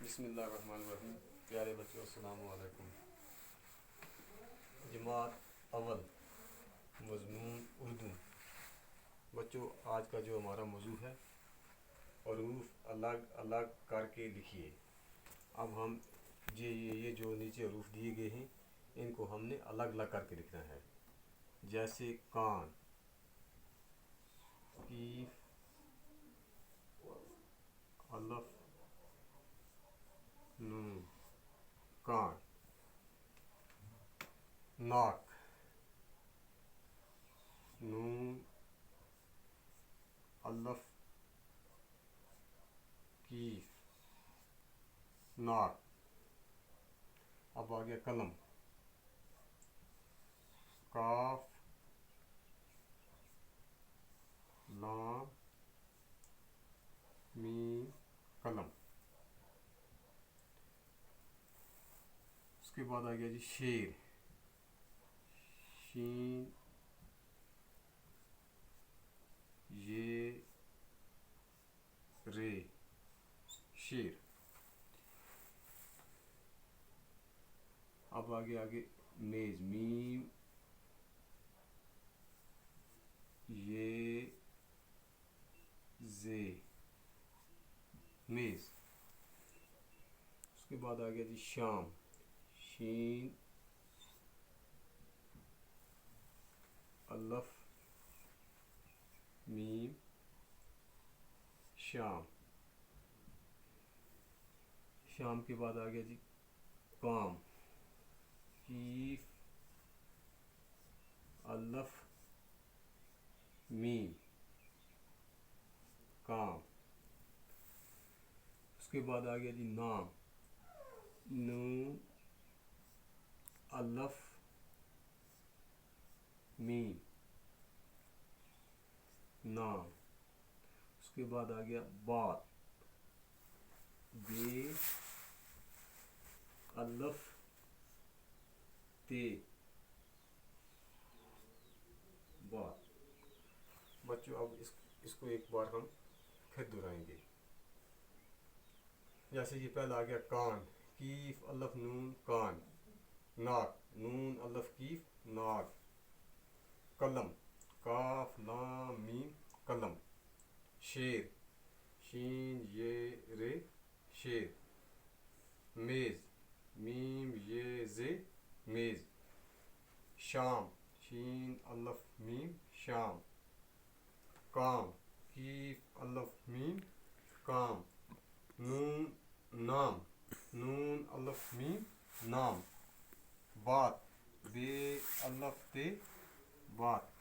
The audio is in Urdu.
بسم اللہ الرحمن الرحیم. پیارے بچوں السلام علیکم. جماعت اول مضمون اردو. بچوں آج کا جو ہمارا موضوع ہے حروف الگ الگ کر کے لکھیے. اب ہم یہ جو نیچے حروف دیے گئے ہیں ان کو ہم نے الگ الگ کر کے لکھنا ہے. جیسے کان، کیف، الف، نون، کان. ناک، نون، الف، کیف، ناک. اب آ گیا قلم. کاف، لام، میم، قلم. اس کے بعد آ گیا جی شیر. شین، یہ، رے، شیر. اب آگے میز. میم، یہ، زے، میز. اس کے بعد آ گیا جی شام. شین، الف، میم، شام. شام کے بعد آ گیا جی کام. کیف، الف، میم، کام. اس کے بعد آ گیا جی نام. نون، الف، میم، نام. اس کے بعد آ گیا بات. بے، الف، تے، بات. بچوں اب اس کو ایک بار ہم پھر دہرائیں گے. جیسے یہ پہلا آ گیا کان. کیف، الف، نون، کان. ناک. نون، الف، کیف، ناک. قلم. کاف، لام، میم، قلم. شیر. شین، یہ، رے، شیر. میز. میم، یہ، زے، میز. شام. شین، الف، میم، شام. کام. کیف، الف، میم، کام. نون، نام. نون، الف، میم، نام. بات. بے، الف، تے، بات.